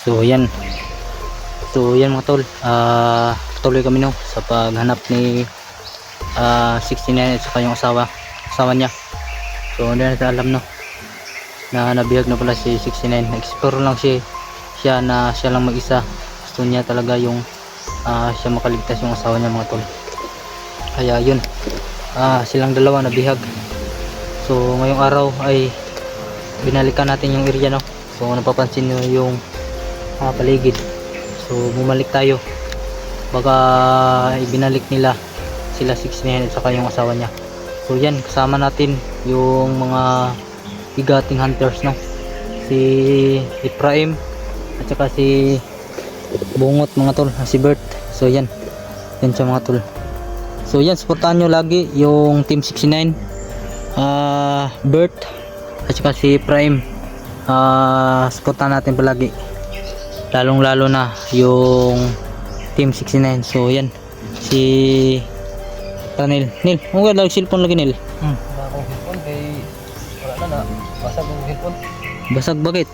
So yan. So yan mga tol. Patuloy kami no sa paghanap ni 69 at saka yung asawa niya. So hindi natin alam no na nabihag na pala si 69. Explore lang siya na siya lang mag-isa. Gusto niya talaga yung siya makaligtas yung asawa niya mga tol. Kaya yun, silang dalawa nabihag. So ngayong araw ay binalikan natin yung area no. So napapansin nyo yung paligid. So bumalik tayo, baka ibinalik nila sila 69 at saka yung asawa niya. So yan, kasama natin yung mga bigating hunters no, si Ephraim at saka si Bungot mga tol, si Bert. So yan siya mga tol. So yan, supportahan nyo lagi yung Team 69, Bert at saka si Ephraim. Supportahan natin palagi, lalong lalo na yung Team 69. So yan, si Ranil. Nil, okay lang cellphone lagi Nil. Wala akong cellphone kay wala na basag yung cellphone. Basag bakit?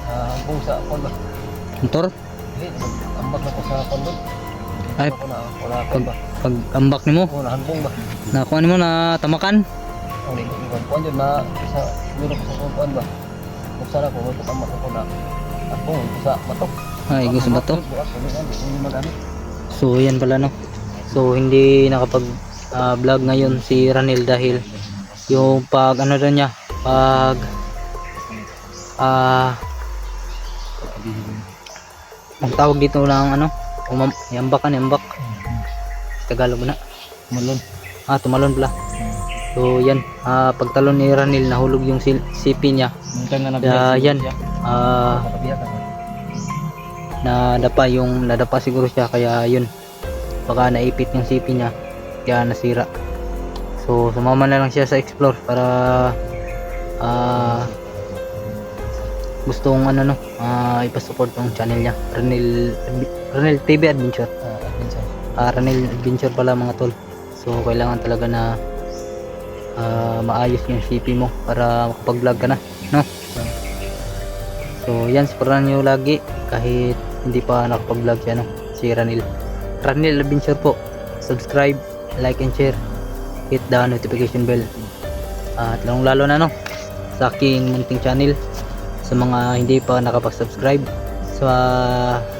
Hanggang sa phone ba? Motor? Hindi, ambak na ko sa phone doon. Ay, wala phone ba? pag ambak nimo, Hanggang ba? nakuha nimo na tamakan. Ang phone dyan na isa siguro ko sa phone ba? Kung sana ko ambak ako na hanggang sa batok. Ay, gusto ba to? Hindi magamit. So yan pala no. So hindi nakapag vlog ngayon si Ranil dahil yung pag ano rin niya, pag ang tawag dito lang ano, yambak Tagalog na Malon. tumalon pala. So yan, pagtalon ni Ranil nahulog yung sipi niya. Yan, nadapa siguro siya, kaya yun, baka naipit yung sipi niya kaya nasira. So sumama na lang siya sa explore para gustong ano no, ipasupport ng channel niya, Ranil TV Adventure. Ranil Adventure pala mga tol. So kailangan talaga na maayos yung CP mo para makapag-vlog ka na no. So yan, supportan nyo lagi kahit hindi pa nakapag-vlog siya no, si Ranil Adventure po. Subscribe, like and share, hit the notification bell. At lalo na no sa aking munting channel, sa mga hindi pa nakapag-subscribe, sa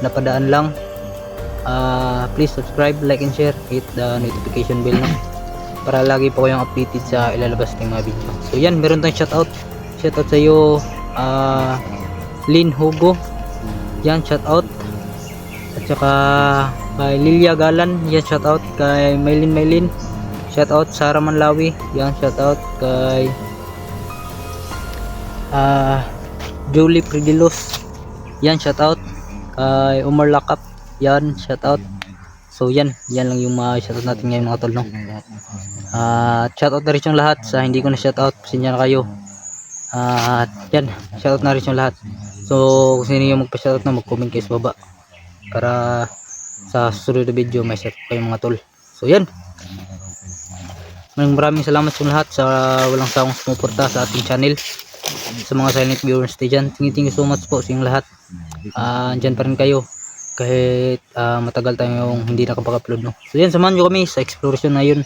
napadaan lang, please subscribe, like and share, hit the notification bell no, para lagi po kayong updated sa ilalabas ng mga video. So yan, meron tayong shoutout sa iyo, Lynn Hugo, yan, shoutout. At saka kay Lilia Galan, yan, shoutout. Kay Maylin, shoutout. Sara Manlawi, yan, shoutout. Kay Julie Pridilos, yan, shoutout. Kay Omar Lakap, yan, shoutout. So yan lang yung mga shoutout natin ngayon mga tol no. Shoutout na rin yung lahat sa hindi ko na shoutout, sinya na kayo. Yan, shoutout na rin yung lahat. So kung sino yung magpa-shoutout na, mag-comment kayo sa baba para sa susunod na video may shoutout kayo mga tol. So yan, maraming salamat sa lahat sa walang sawang sumuporta sa ating channel, sa mga silent viewers dyan. Thank you so much po sa inyong lahat. Andyan pa rin kayo kahit matagal tayong hindi nakapag-upload no. So yan, samahan nyo kami sa exploration na yun,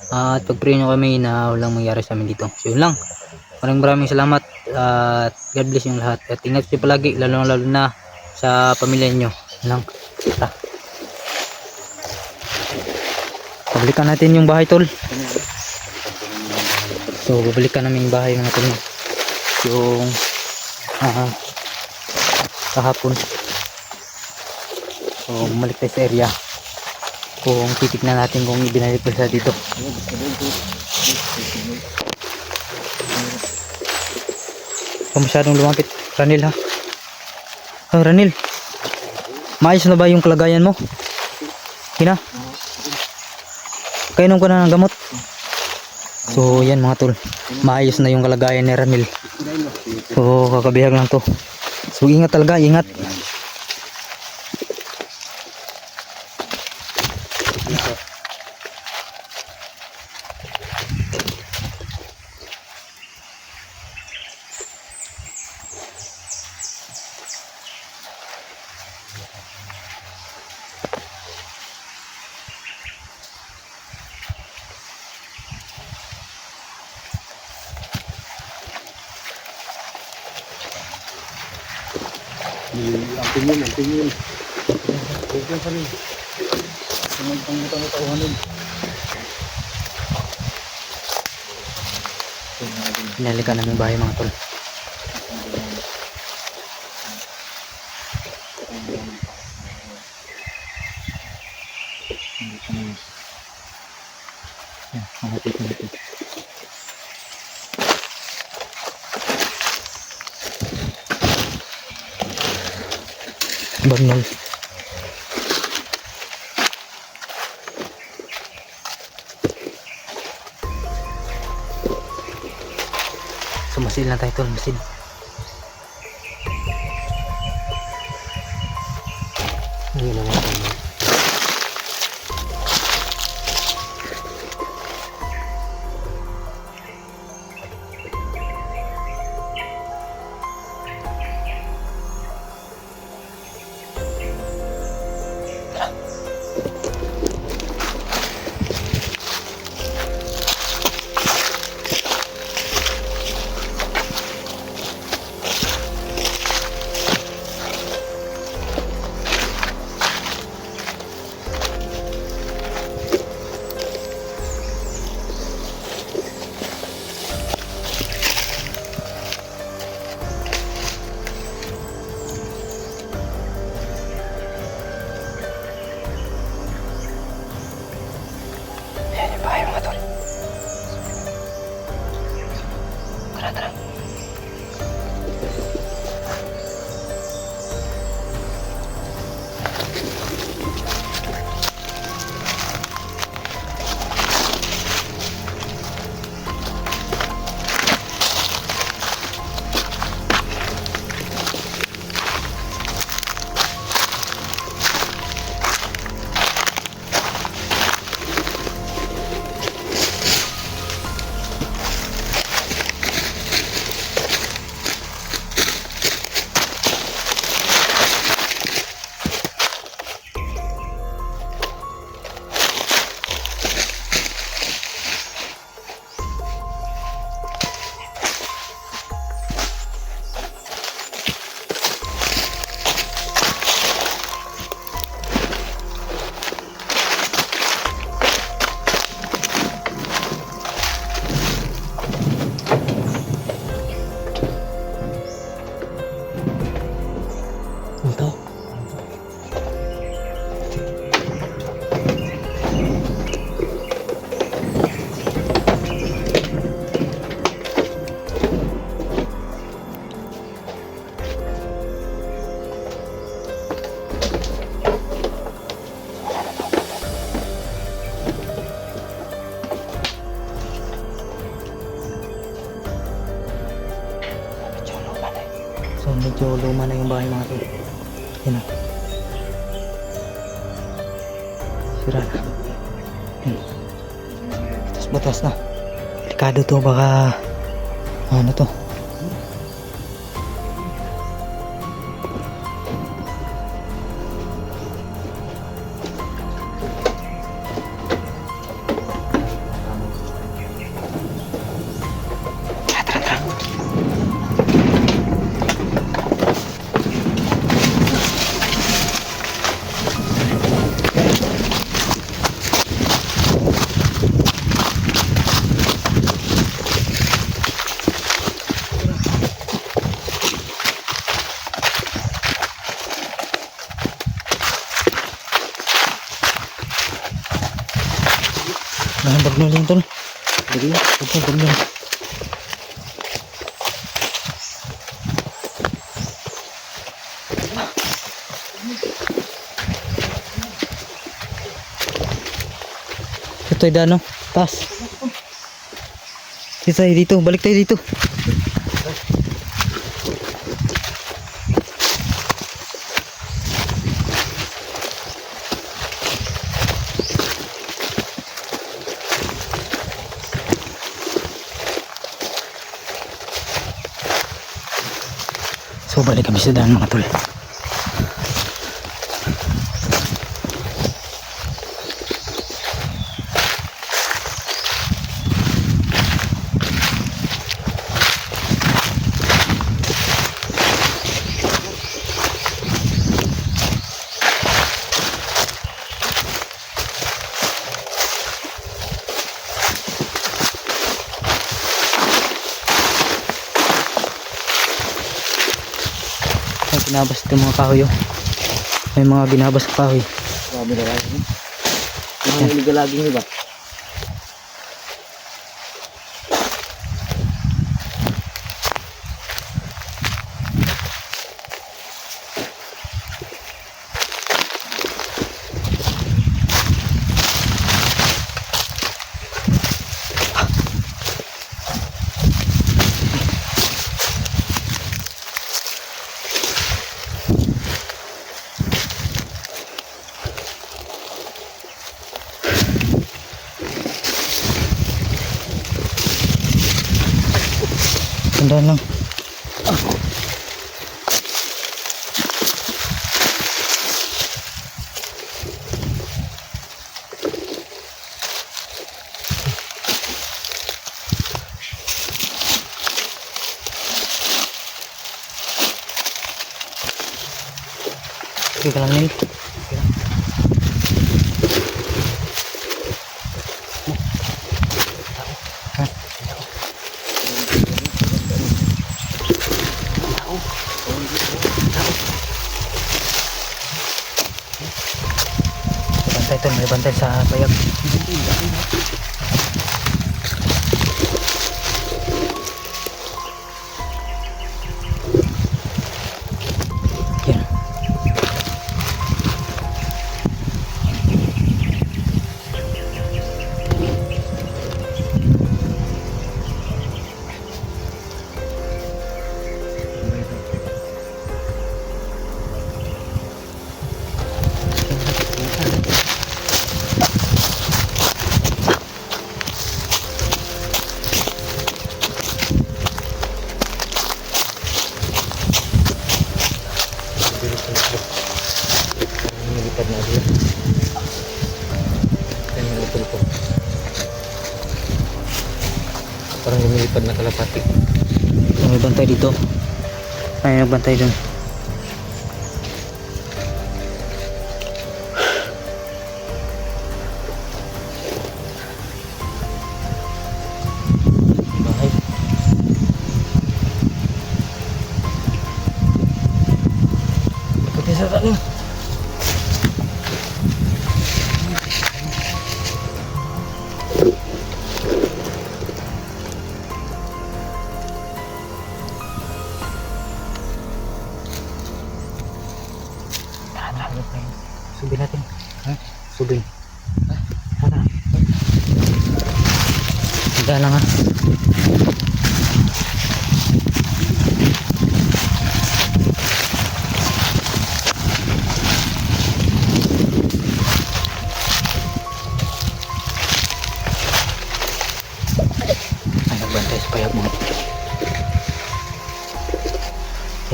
at pag-pray nyo kami na walang mangyari sa amin dito. So yun lang, maraming salamat at God bless yung lahat, at ingat nyo palagi, lalo na sa pamilya nyo lang. Pabalikan natin yung bahay tol. So babalikan namin yung bahay mga tol, yung kahapon. So bumalik tayo sa area kung titignan natin kung ibinalik pa siya dito. Kung masyadong lumapit Ranil ha. Ranil, maayos na ba yung kalagayan mo? Hina? Kainom ka na ng gamot? So yan mga tol, maayos na yung kalagayan ni Ranil. So kakabihag lang to. So ingat talaga, ingat. Ang tingin. Huwag pa rin. Ang pangutang-utauhanin. Pinalikan namin bahay mga tol. Yan, malapit. Bagnol. So masil na tayo tol, masil. Hindi naman tayo. Ayan yung bahay mga tol. Tara. Ito. So medyo luma na yung bahay mga tol. Yan o. Sira na. Batas na. Delikado to, baka ano to. Ang bagnol yung tol. Ito bagnol. Ito ay dano. Taas. Dito tayo dito. Balik tayo dito. So balik kami sa daan mga tol. Binabas itong mga kahoy oh. May mga binabas na kahoy. Grabe na lang. Mga niligalaging di ba? Tandaan lang. Okay ka lang Nil. Bantay tol, may bantay sa bayag. Yan. Nilipad na agad. Yan yung utol ko. Parang lumilipad na kalapati. May bantay dito. Ay, nagbantay dun. Bahay. Ikuti sa talim. Subin natin. Ha? Subin. Mana? Hindi lang ha. Ay, nagbantay sa payag mo.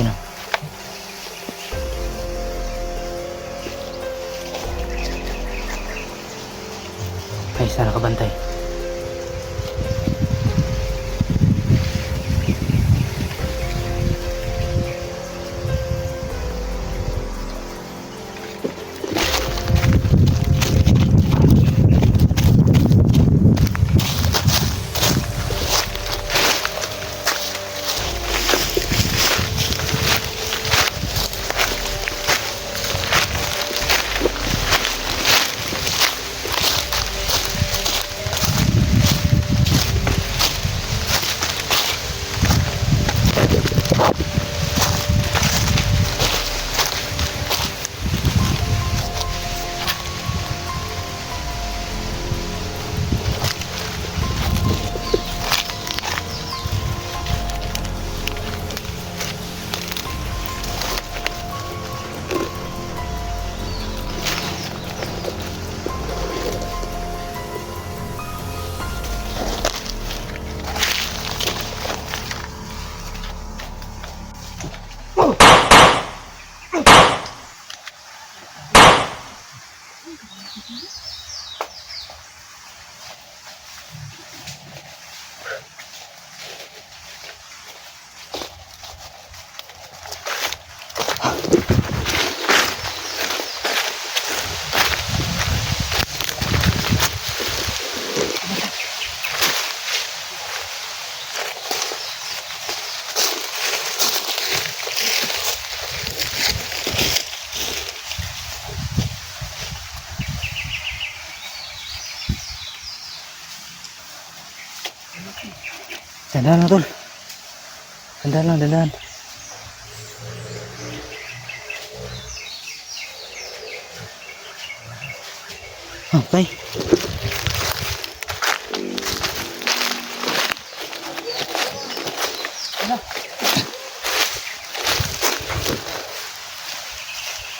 Yan o. Ay, sana nakabantay. Dandan lang tol. Dandan lang, dandan. Okay.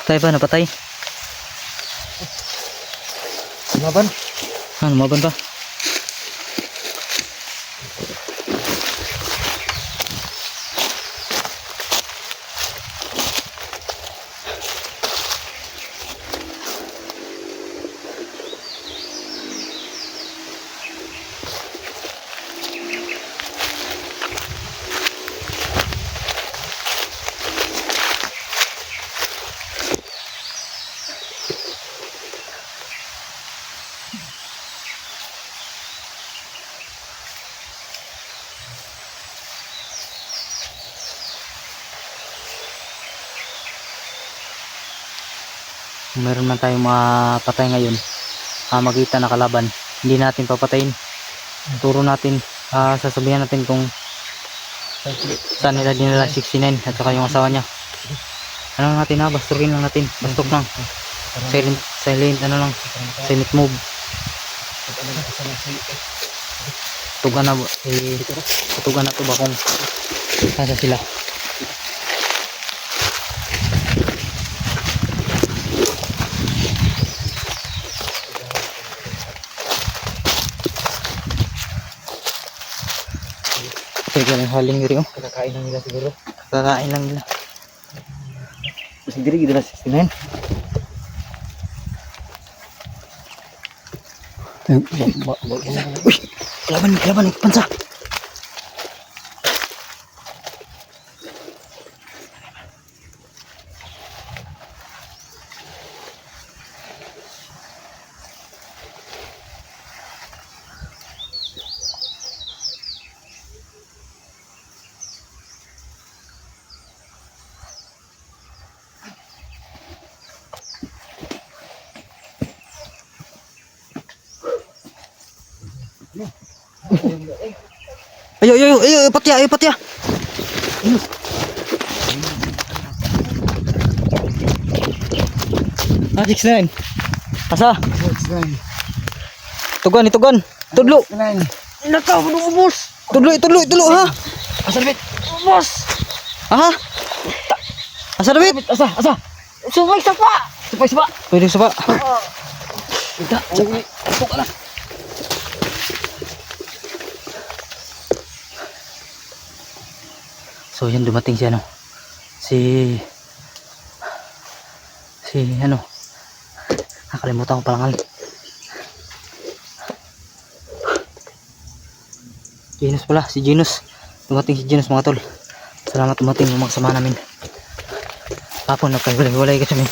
Patay ba? Napatay? Lumaban. Lumaban pa? Meron man tayong mapatay ngayon, makita na kalaban, hindi natin papatayin. Turo natin, sasabihan natin kung saan nila dinala 69 at saka yung asawa niya. Ano lang natin, bastukin lang natin, bastok lang, silent ano lang, silent move. Tugan na tugan na to ba kung nasa sila. Teka lang, haling diri oh. Kakakain lang nila siguro. Kakain lang nila. Mas diri gid na 69. Uy! Laban, pansa! Ayo, patya. Six nine. Asa? Tugan. Tudlo. Nakaw mo boss. Tudlo ha. Asa bit? Boss. Aha. Asa David? Asa. Supay sapa. Pwede sa ba? Ita. Ito ka na. So yan, dumating si ano, si ano, nakalimutan ko palangal. Genus pala, si Genus. Dumating si Genus mga tol. Salamat dumating yung mga kasama namin. Hapon nagkahiwalay-hiwalay kasi kami.